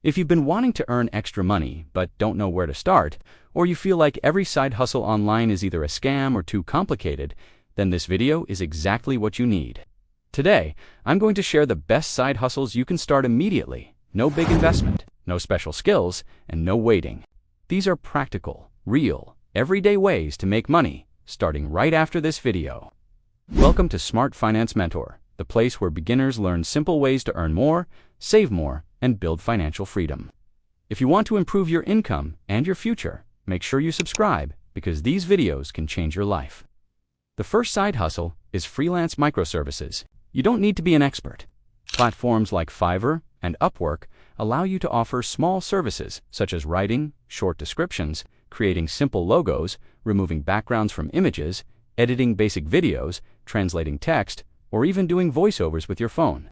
If you've been wanting to earn extra money but don't know where to start, or you feel like every side hustle online is either a scam or too complicated, then this video is exactly what you need. Today, I'm going to share the best side hustles you can start immediately. No big investment, no special skills, and no waiting. These are practical, real, everyday ways to make money, starting right after this video. Welcome to Smart Finance Mentor, the place where beginners learn simple ways to earn more, save more, and build financial freedom. If you want to improve your income and your future, make sure you subscribe because these videos can change your life. The first side hustle is freelance microservices. You don't need to be an expert. Platforms like Fiverr and Upwork allow you to offer small services such as writing short descriptions, creating simple logos, removing backgrounds from images, editing basic videos, translating text, or even doing voiceovers with your phone.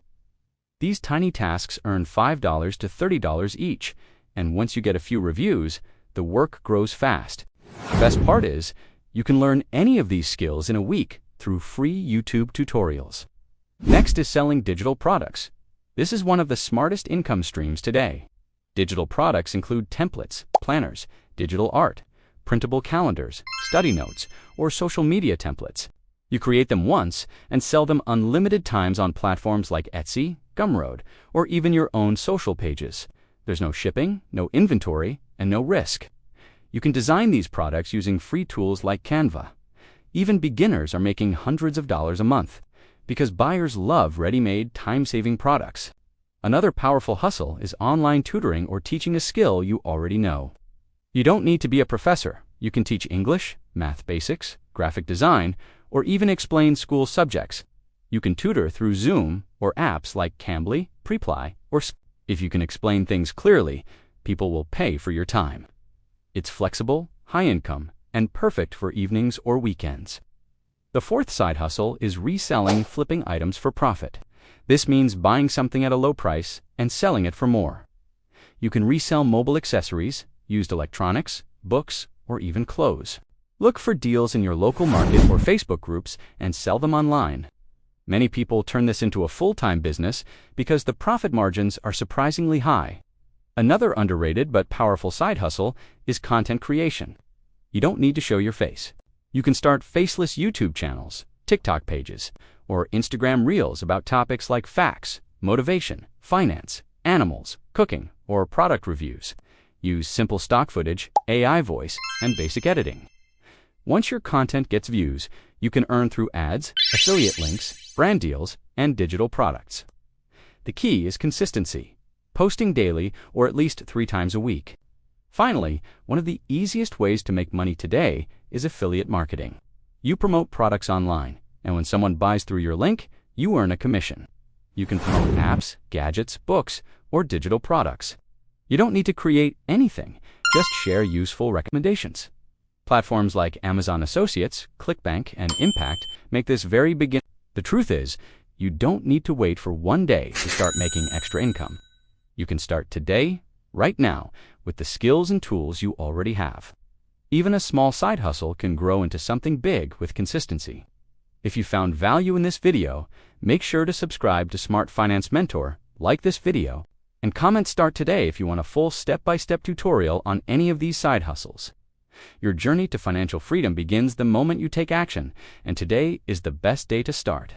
These tiny tasks earn $5 to $30 each, and once you get a few reviews, the work grows fast. The best part is, you can learn any of these skills in a week through free YouTube tutorials. Next is selling digital products. This is one of the smartest income streams today. Digital products include templates, planners, digital art, printable calendars, study notes, or social media templates. You create them once and sell them unlimited times on platforms like Etsy, Gumroad, or even your own social pages. There's no shipping, no inventory, and no risk. You can design these products using free tools like Canva. Even beginners are making hundreds of dollars a month because buyers love ready-made, time-saving products. Another powerful hustle is online tutoring or teaching a skill you already know. You don't need to be a professor. You can teach English, math basics, graphic design, or even explain school subjects. You can tutor through Zoom or apps like Cambly, Preply, or if you can explain things clearly, people will pay for your time. It's flexible, high income, and perfect for evenings or weekends. The fourth side hustle is reselling flipping items for profit. This means buying something at a low price and selling it for more. You can resell mobile accessories, used electronics, books, or even clothes. Look for deals in your local market or Facebook groups and sell them online. Many people turn this into a full-time business because the profit margins are surprisingly high. Another underrated but powerful side hustle is content creation. You don't need to show your face. You can start faceless YouTube channels, TikTok pages, or Instagram reels about topics like facts, motivation, finance, animals, cooking, or product reviews. Use simple stock footage, AI voice, and basic editing. Once your content gets views, you can earn through ads, affiliate links, brand deals, and digital products. The key is consistency, posting daily or at least 3 times a week. Finally, one of the easiest ways to make money today is affiliate marketing. You promote products online, and when someone buys through your link, you earn a commission. You can promote apps, gadgets, books, or digital products. You don't need to create anything, just share useful recommendations. Platforms like Amazon Associates, ClickBank, and Impact make this very beginner. The truth is, you don't need to wait for one day to start making extra income. You can start today, right now, with the skills and tools you already have. Even a small side hustle can grow into something big with consistency. If you found value in this video, make sure to subscribe to Smart Finance Mentor, like this video, and comment "Start today" if you want a full step-by-step tutorial on any of these side hustles. Your journey to financial freedom begins the moment you take action, and today is the best day to start.